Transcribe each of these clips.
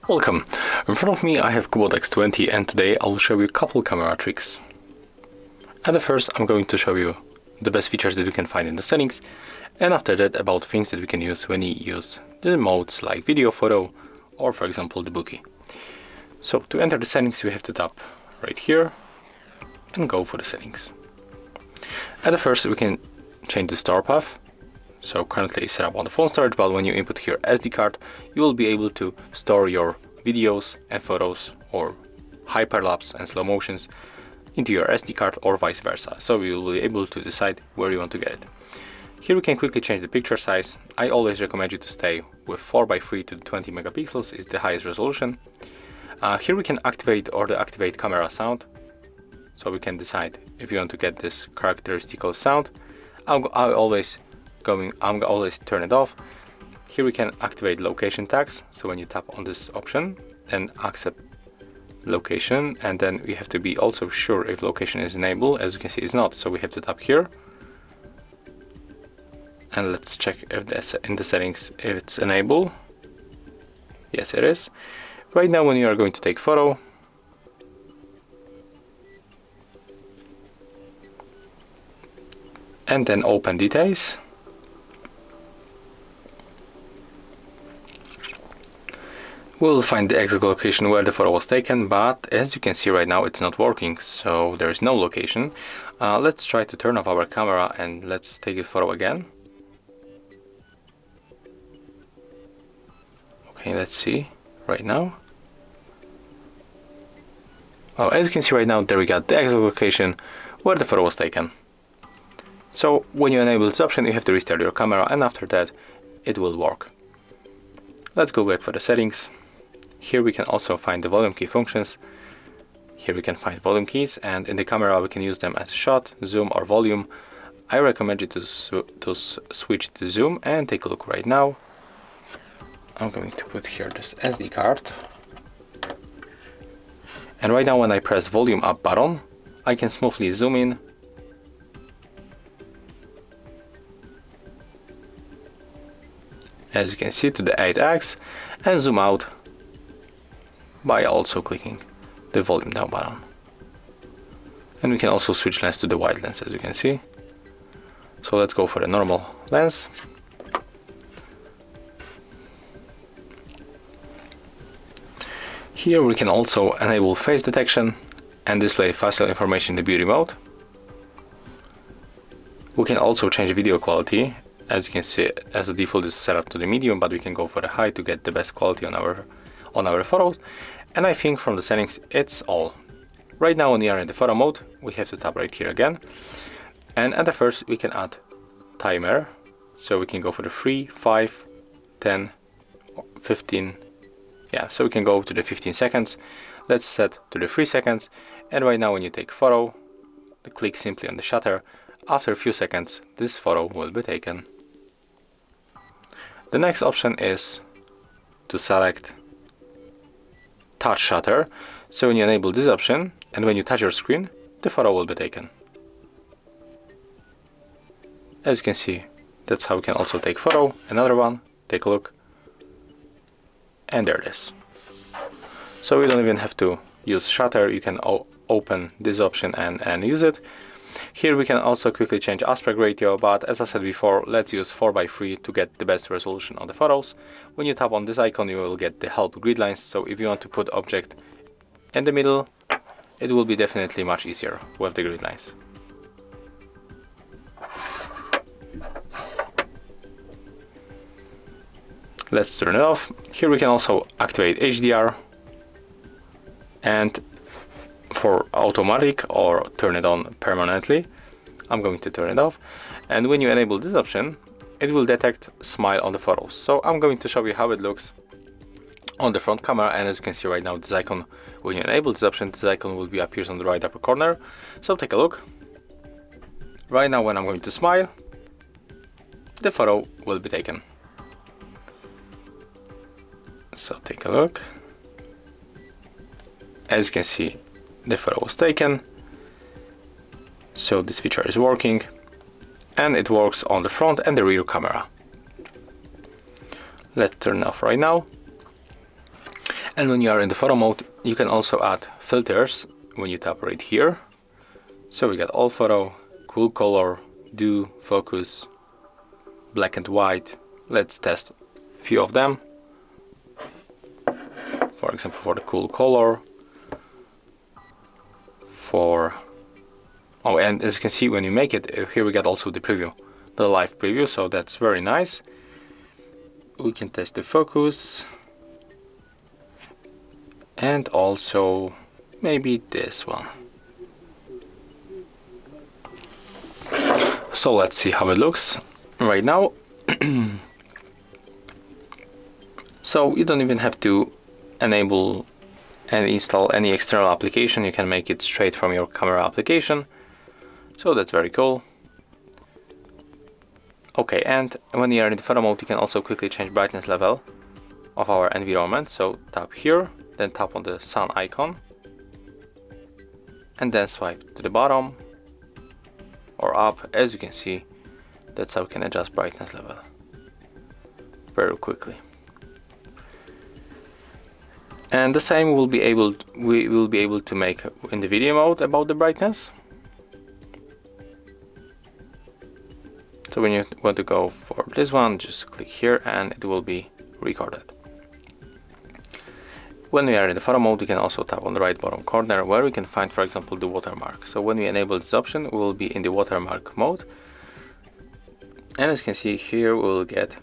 Welcome! In front of me I have Cubot X20 and today I'll show you a couple camera tricks. At the first I'm going to show you the best features that you can find in the settings, and after that about things that we can use when you use the modes like video, photo, or for example the bokeh. So to enter the settings we have to tap right here and go for the settings. At the first we can change the store path. So currently it's set up on the phone storage, but when you input here SD card, you will be able to store your videos and photos or hyperlapse and slow motions into your SD card or vice versa. So you will be able to decide where you want to get it. Here we can quickly change the picture size. I always recommend you to stay with 4:3 to 20 megapixels is the highest resolution. Here we can activate or deactivate camera sound. So we can decide if you want to get this characteristical sound. I'm always turn it off. Here we can activate location tags. So when you tap on this option and accept location, and then we have to be also sure if location is enabled. As you can see it's not, so we have to tap here. And let's check if in the settings if it's enabled. Yes, it is. Right now when you are going to take photo, and then open details, we'll find the exact location where the photo was taken, but as you can see right now it's not working, so there is no location. Let's try to turn off our camera and let's take a photo again. Okay, let's see right now. Oh, as you can see right now, there we got the exact location where the photo was taken. So when you enable this option, you have to restart your camera, and after that it will work. Let's go back for the settings. Here we can also find the volume key functions. Here we can find volume keys, and in the camera we can use them as shot, zoom or volume. I recommend you to switch to zoom and take a look right now. I'm going to put here this SD card. And right now when I press volume up button, I can smoothly zoom in. As you can see to the 8x, and zoom out by also clicking the volume down button. And we can also switch lens to the wide lens, as you can see. So let's go for the normal lens. Here we can also enable face detection and display facial information in the beauty mode. We can also change video quality. As you can see, as a default is set up to the medium, but we can go for the high to get the best quality on our photos. And I think from the settings it's all. Right now when we are in the photo mode, we have to tap right here again. And at the first we can add timer. So we can go for the 3, 5, 10, 15. Yeah, so we can go to the 15 seconds. Let's set to the 3 seconds. And right now when you take photo, click simply on the shutter. After a few seconds, this photo will be taken. The next option is to select touch shutter. So when you enable this option and when you touch your screen, the photo will be taken. As you can see, that's how we can also take photo. Another one, take a look. And there it is. So you don't even have to use shutter, you can open this option and use it. Here we can also quickly change aspect ratio, but as I said before, let's use 4:3 to get the best resolution on the photos. When you tap on this icon, you will get the help grid lines, so if you want to put object in the middle, it will be definitely much easier with the grid lines. Let's turn it off. Here we can also activate HDR and for automatic or turn it on permanently. I'm going to turn it off, and when you enable this option it will detect smile on the photos. So I'm going to show you how it looks on the front camera, and as you can see right now this icon, when you enable this option, this icon will be appears on the right upper corner. So take a look. Right now when I'm going to smile, the photo will be taken. So take a look. As you can see, the photo was taken. So this feature is working. and it works on the front and the rear camera. Let's turn it off right now. And when you are in the photo mode, you can also add filters when you tap right here. So we got all photo, cool color, do, focus, black and white. Let's test a few of them. For example, for the cool color, and as you can see when you make it, here we got also the preview, the live preview, so that's very nice. We can test the focus, and also maybe this one. So let's see how it looks right now. So you don't even have to enable and install any external application. You can make it straight from your camera application. So that's very cool. Okay, and when you are in the photo mode, you can also quickly change brightness level of our environment. So tap here, then tap on the sun icon, and then swipe to the bottom or up. As you can see, that's how we can adjust brightness level very quickly. And the same we will be able to make in the video mode about the brightness. So when you want to go for this one, just click here and it will be recorded. When we are in the photo mode, we can also tap on the right bottom corner where we can find, for example, the watermark. So when we enable this option, we will be in the watermark mode. And as you can see here, we will get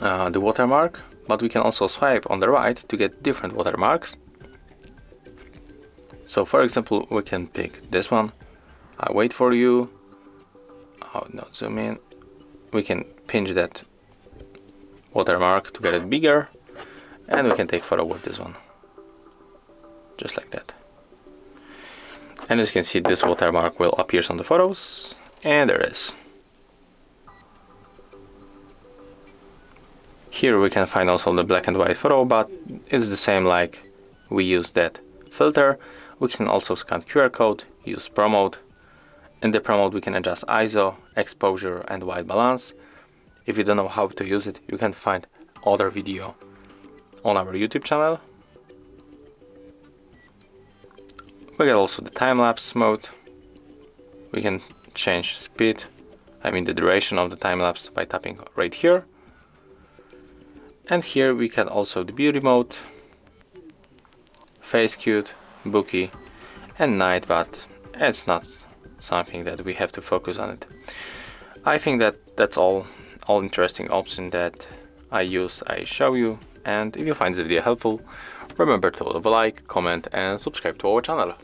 the watermark, but we can also swipe on the right to get different watermarks. So for example, we can pick this one. I wait for you. Oh, not zoom in. We can pinch that watermark to get it bigger, and we can take photo with this one, just like that. And as you can see, this watermark will appear on the photos, and there it is. Here we can find also the black and white photo, but it's the same like we use that filter. We can also scan QR code, use Pro Mode. In the Pro Mode we can adjust ISO, exposure and white balance. If you don't know how to use it, you can find other video on our YouTube channel. We got also the time-lapse mode. We can change speed, the duration of the time-lapse by tapping right here. And here we can also the beauty mode, face cute, bookie and night, but it's not something that we have to focus on it. I think that that's all interesting options that I show you, and if you find this video helpful, remember to leave a like, comment and subscribe to our channel.